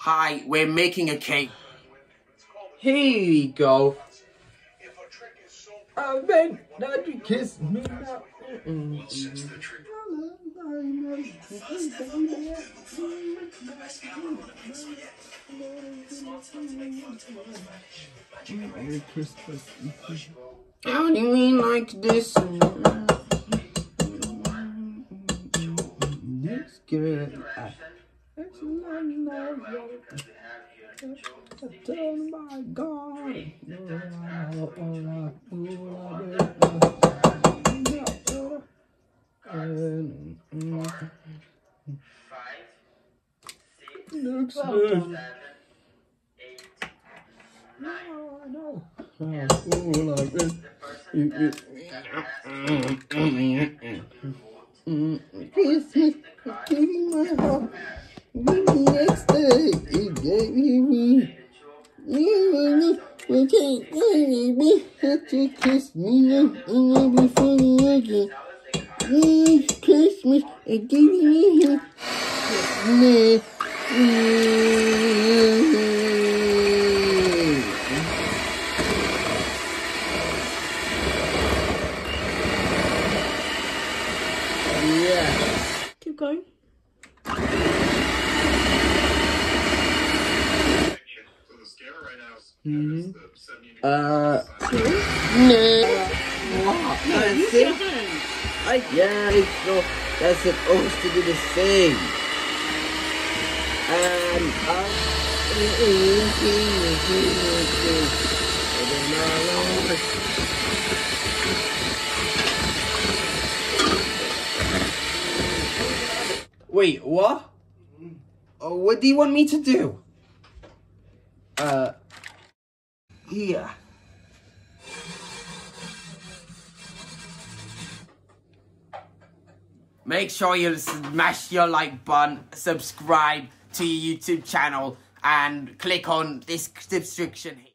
Hi, we're making a cake. Here we go. I meant that you kiss me now. Merry Christmas. How do you mean like this? Let's get it. Oh my God. Looks good. No. Christmas, giving my heart. Give me next day, it gave me. We can't baby, have to kiss me and I'll be funny again. It's Christmas, it gave me yeah. Keep going. No. That's it. Yeah, so that's supposed to be the same. And Wait, what? Oh, what do you want me to do? Here. Make sure you smash your like button, subscribe to your YouTube channel, and click on this description here.